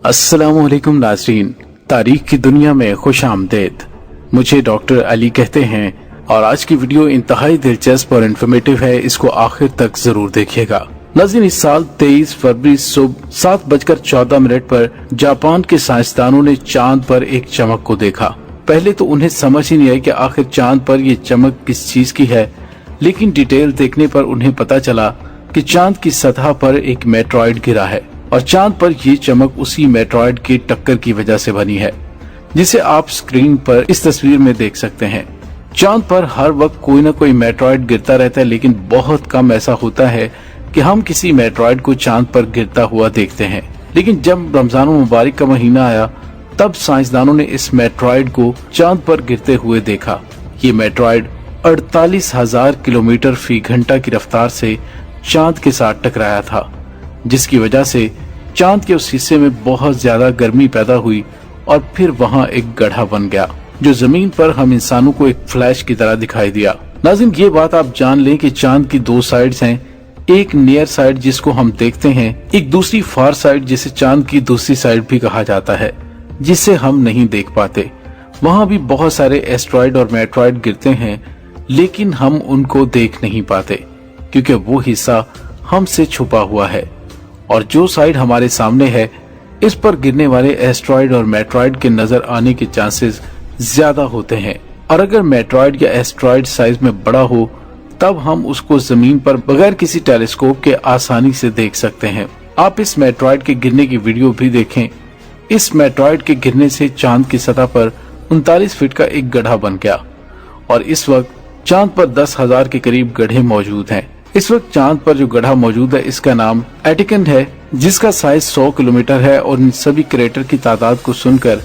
अस्सलामुअलैकुम नाज़रीन, तारीख की दुनिया में खुश आमदेद। मुझे डॉक्टर अली कहते हैं और आज की वीडियो इंतहाई दिलचस्प और इन्फॉर्मेटिव है, इसको आखिर तक जरूर देखिएगा। नाज़रीन, इस साल 23 फरवरी सुबह 7:14 पर जापान के साइंसदानों ने चांद पर एक चमक को देखा। पहले तो उन्हें समझ ही नहीं आई कि आखिर चांद पर ये चमक किस चीज की है, लेकिन डिटेल देखने पर उन्हें पता चला कि चांद की सतह पर एक मेटरॉइड गिरा है और चांद पर ये चमक उसी मेटरॉइड की टक्कर की वजह से बनी है, जिसे आप स्क्रीन पर इस तस्वीर में देख सकते हैं। चांद पर हर वक्त कोई न कोई मेटरॉइड गिरता रहता है, लेकिन बहुत कम ऐसा होता है कि हम किसी मेटरॉइड को चांद पर गिरता हुआ देखते हैं। लेकिन जब रमजान मुबारक का महीना आया, तब साइंसदानों ने इस मेटरॉइड को चांद पर गिरते हुए देखा। ये मेटरॉइड 48,000 किलोमीटर फी घंटा की रफ्तार से चांद के साथ टकराया था, जिसकी वजह से चांद के उस हिस्से में बहुत ज्यादा गर्मी पैदा हुई और फिर वहां एक गड्ढा बन गया, जो जमीन पर हम इंसानों को एक फ्लैश की तरह दिखाई दिया। नाज़रीन, ये बात आप जान लें कि चांद की दो साइड्स हैं, एक नियर साइड जिसको हम देखते हैं, एक दूसरी फार साइड जिसे चांद की दूसरी साइड भी कहा जाता है, जिसे हम नहीं देख पाते। वहां भी बहुत सारे एस्ट्रॉइड और मेटरॉइड गिरते हैं, लेकिन हम उनको देख नहीं पाते क्योंकि वो हिस्सा हमसे छुपा हुआ है। और जो साइड हमारे सामने है, इस पर गिरने वाले एस्ट्रॉइड और मेटरॉइड के नजर आने के चांसेस ज्यादा होते हैं। और अगर मेटरॉइड या एस्ट्रॉइड साइज में बड़ा हो, तब हम उसको जमीन पर बगैर किसी टेलीस्कोप के आसानी से देख सकते हैं। आप इस मेटरॉइड के गिरने की वीडियो भी देखें। इस मेटरॉइड के गिरने से चांद की सतह पर 39 फीट का एक गड्ढा बन गया और इस वक्त चांद पर 10,000 के करीब गड्ढे मौजूद हैं। इस वक्त चांद पर जो गड्ढा मौजूद है, इसका नाम एटिकन है, जिसका साइज 100 किलोमीटर है। और इन सभी क्रेटर की तादाद को सुनकर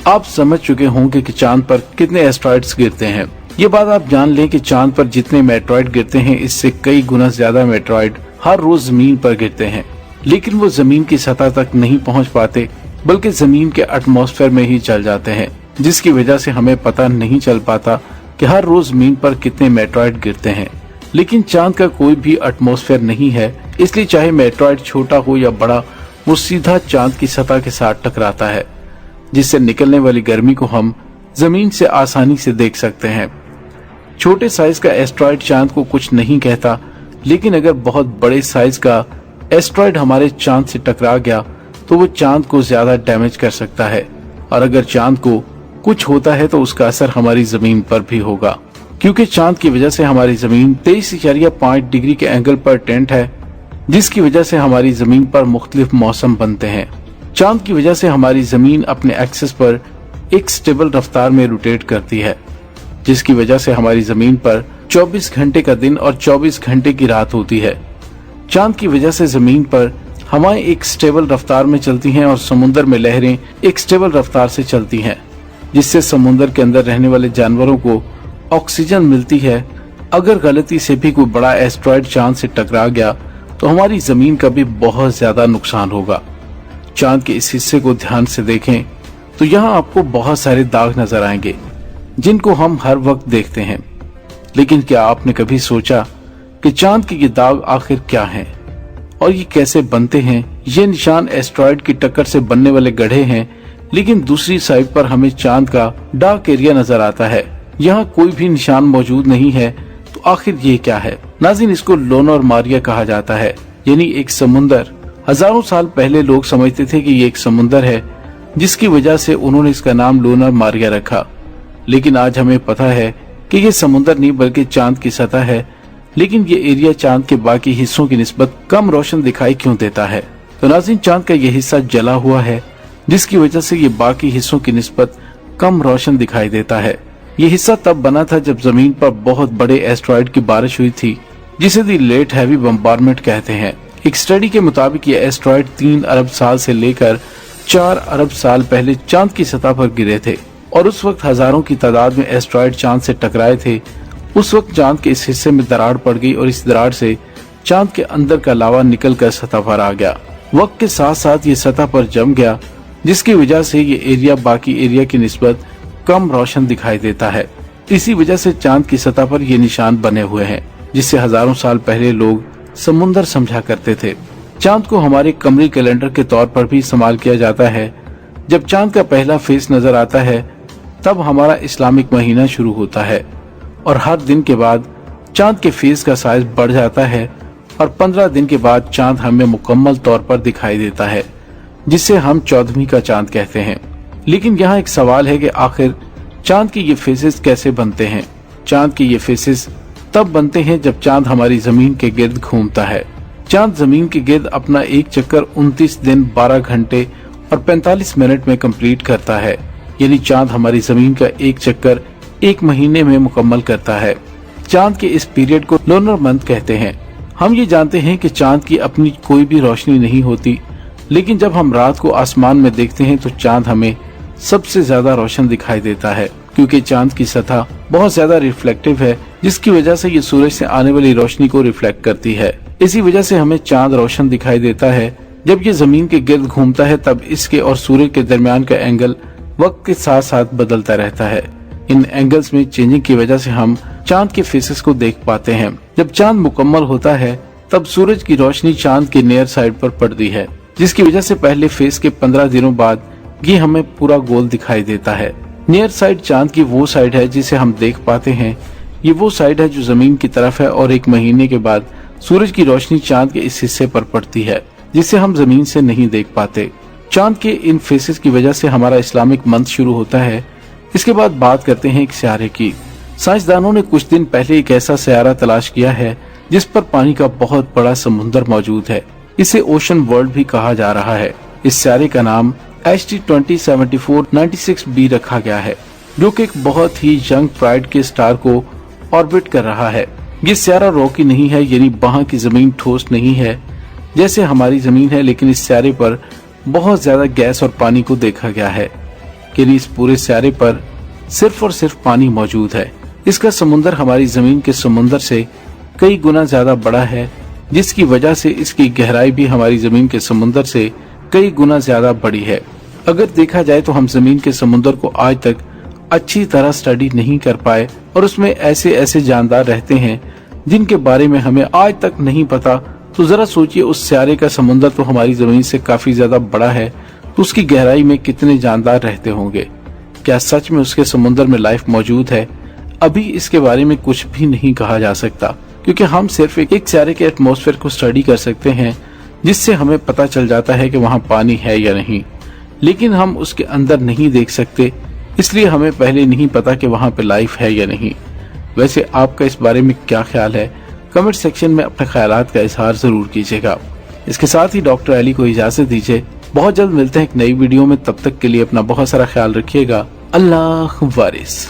आप समझ चुके होंगे कि चांद पर कितने एस्ट्रॉइड्स गिरते हैं। ये बात आप जान लें कि चांद पर जितने मेटरॉइड गिरते हैं, इससे कई गुना ज्यादा मेटरॉइड हर रोज जमीन पर गिरते हैं, लेकिन वो जमीन की सतह तक नहीं पहुंच पाते, बल्कि जमीन के एटमॉस्फेयर में ही चल जाते हैं, जिसकी वजह से हमें पता नहीं चल पाता कि हर रोज जमीन पर कितने मेटरॉइड गिरते हैं। लेकिन चांद का कोई भी एटमॉस्फेयर नहीं है, इसलिए चाहे मेटरॉइड छोटा हो या बड़ा, वो सीधा चांद की सतह के साथ टकराता है, जिससे निकलने वाली गर्मी को हम जमीन से आसानी से देख सकते हैं। छोटे साइज का एस्ट्रॉइड चांद को कुछ नहीं कहता, लेकिन अगर बहुत बड़े साइज का एस्ट्रॉइड हमारे चांद से टकरा गया तो वो चांद को ज्यादा डैमेज कर सकता है। और अगर चांद को कुछ होता है तो उसका असर हमारी जमीन पर भी होगा, क्योंकि चांद की वजह से हमारी जमीन 23.5 डिग्री के एंगल पर टेंट है, जिसकी वजह से हमारी जमीन पर मुख्तलिफ मौसम बनते हैं। चांद की वजह से हमारी जमीन अपने एक्सिस पर एक स्टेबल रफ्तार में रोटेट करती है, जिसकी वजह से हमारी जमीन पर 24 घंटे का दिन और 24 घंटे की रात होती है। चांद की वजह से जमीन पर हवाएं एक स्टेबल रफ्तार में चलती हैं और समुद्र में लहरें एक स्टेबल रफ्तार से चलती हैं, जिससे समुद्र के अंदर रहने वाले जानवरों को ऑक्सीजन मिलती है। अगर गलती से भी कोई बड़ा एस्ट्रॉइड चांद से टकरा गया तो हमारी जमीन का भी बहुत ज्यादा नुकसान होगा। चांद के इस हिस्से को ध्यान से देखें तो यहाँ आपको बहुत सारे दाग नजर आएंगे, जिनको हम हर वक्त देखते हैं। लेकिन क्या आपने कभी सोचा कि चांद के ये दाग आखिर क्या हैं और ये कैसे बनते हैं? ये निशान एस्ट्रॉइड की टक्कर से बनने वाले गड्ढे हैं, लेकिन दूसरी साइड पर हमें चांद का डार्क एरिया नजर आता है। यहाँ कोई भी निशान मौजूद नहीं है, तो आखिर ये क्या है? नाज़रीन, इसको लोनर मारिया कहा जाता है, यानी एक समुंदर। हजारों साल पहले लोग समझते थे कि ये एक समुंदर है, जिसकी वजह से उन्होंने इसका नाम लोनर मारिया रखा। लेकिन आज हमें पता है कि ये समुंदर नहीं बल्कि चांद की सतह है। लेकिन ये एरिया चांद के बाकी हिस्सों की निस्बत कम रोशन दिखाई क्यों देता है? तो नाज़रीन, चांद का ये हिस्सा जला हुआ है, जिसकी वजह से ये बाकी हिस्सों की निस्बत कम रोशन दिखाई देता है। ये हिस्सा तब बना था जब जमीन पर बहुत बड़े एस्ट्रॉइड की बारिश हुई थी, जिसे दी लेट हैवी बम्बार्डमेंट कहते हैं। एक स्टडी के मुताबिक ये एस्ट्रॉइड 3 अरब साल से लेकर 4 अरब साल पहले चांद की सतह पर गिरे थे और उस वक्त हजारों की तादाद में एस्ट्रॉइड चांद से टकराए थे। उस वक्त चांद के इस हिस्से में दरार पड़ गई और इस दरार से चांद के अंदर का लावा निकल कर सतह पर आ गया। वक्त के साथ साथ ये सतह पर जम गया, जिसकी वजह से ये एरिया बाकी एरिया की निस्बत कम रोशन दिखाई देता है। इसी वजह से चांद की सतह पर ये निशान बने हुए हैं, जिससे हजारों साल पहले लोग समुंदर समझा करते थे। चांद को हमारे कमरी कैलेंडर के तौर पर भी इस्तेमाल किया जाता है। जब चांद का पहला फेस नजर आता है तब हमारा इस्लामिक महीना शुरू होता है और हर दिन के बाद चांद के फेस का साइज बढ़ जाता है और 15 दिन के बाद चांद हमें मुकम्मल तौर पर दिखाई देता है, जिसे हम 14वीं का चांद कहते हैं। लेकिन यहाँ एक सवाल है कि आखिर चांद के ये फेसेस कैसे बनते हैं। चांद के ये फेसेस तब बनते हैं जब चांद हमारी जमीन के गिर्द घूमता है। चांद जमीन के गिर्द अपना एक चक्कर 29 दिन 12 घंटे और 45 मिनट में कंप्लीट करता है। यानी चांद हमारी जमीन का एक चक्कर एक महीने में मुकम्मल करता है। चांद के इस पीरियड को लूनर मंथ कहते हैं। हम ये जानते हैं कि चांद की अपनी कोई भी रोशनी नहीं होती, लेकिन जब हम रात को आसमान में देखते हैं तो चांद हमें सबसे ज्यादा रोशन दिखाई देता है, क्योंकि चांद की सतह बहुत ज्यादा रिफ्लेक्टिव है, जिसकी वजह से ये सूरज से आने वाली रोशनी को रिफ्लेक्ट करती है। इसी वजह से हमें चांद रोशन दिखाई देता है। जब ये जमीन के गिर्द घूमता है तब इसके और सूरज के दरमियान का एंगल वक्त के साथ साथ बदलता रहता है। इन एंगल्स में चेंजिंग की वजह से हम चांद के फेसेस को देख पाते हैं। जब चांद मुकम्मल होता है तब सूरज की रोशनी चांद के नियर साइड पर पड़ती है, जिसकी वजह से पहले फेस के 15 दिनों बाद ये हमें पूरा गोल दिखाई देता है। नियर साइड चांद की वो साइड है जिसे हम देख पाते हैं। ये वो साइड है जो जमीन की तरफ है और एक महीने के बाद सूरज की रोशनी चांद के इस हिस्से पर पड़ती है, जिसे हम जमीन से नहीं देख पाते। चांद के इन फेसेस की वजह से हमारा इस्लामिक मंथ शुरू होता है। इसके बाद बात करते हैं एक सियारे की। साइंसदानों ने कुछ दिन पहले एक ऐसा सियारा तलाश किया है जिस पर पानी का बहुत बड़ा समुद्र मौजूद है। इसे ओशन वर्ल्ड भी कहा जा रहा है। इस सियारे का नाम HT 207496b रखा गया है, जो कि एक बहुत ही यंग प्राइड के स्टार को ऑर्बिट कर रहा है। ये सियारा रॉकी नहीं है, यानी वहाँ की जमीन ठोस नहीं है जैसे हमारी जमीन है, लेकिन इस सियारे पर बहुत ज्यादा गैस और पानी को देखा गया है। यानी इस पूरे सियारे पर सिर्फ और सिर्फ पानी मौजूद है। इसका समुंदर हमारी जमीन के समुंदर से कई गुना ज्यादा बड़ा है, जिसकी वजह से इसकी गहराई भी हमारी जमीन के समुंदर से कई गुना ज्यादा बड़ी है। अगर देखा जाए तो हम जमीन के समुंदर को आज तक अच्छी तरह स्टडी नहीं कर पाए और उसमें ऐसे ऐसे जानदार रहते हैं जिनके बारे में हमें आज तक नहीं पता। तो जरा सोचिए, उस सियारे का समुंदर तो हमारी जमीन से काफी ज्यादा बड़ा है, तो उसकी गहराई में कितने जानदार रहते होंगे। क्या सच में उसके समुंदर में लाइफ मौजूद है? अभी इसके बारे में कुछ भी नहीं कहा जा सकता, क्योंकि हम सिर्फ एक सियारे के एटमॉस्फेयर को स्टडी कर सकते हैं, जिससे हमें पता चल जाता है कि वहाँ पानी है या नहीं, लेकिन हम उसके अंदर नहीं देख सकते, इसलिए हमें पहले नहीं पता कि वहाँ पे लाइफ है या नहीं। वैसे आपका इस बारे में क्या ख्याल है? कमेंट सेक्शन में अपने ख्यालात का इजहार जरूर कीजिएगा। इसके साथ ही डॉक्टर अली को इजाजत दीजिए। बहुत जल्द मिलते हैं एक नई वीडियो में। तब तक के लिए अपना बहुत सारा ख्याल रखिएगा। अल्लाह वारिस।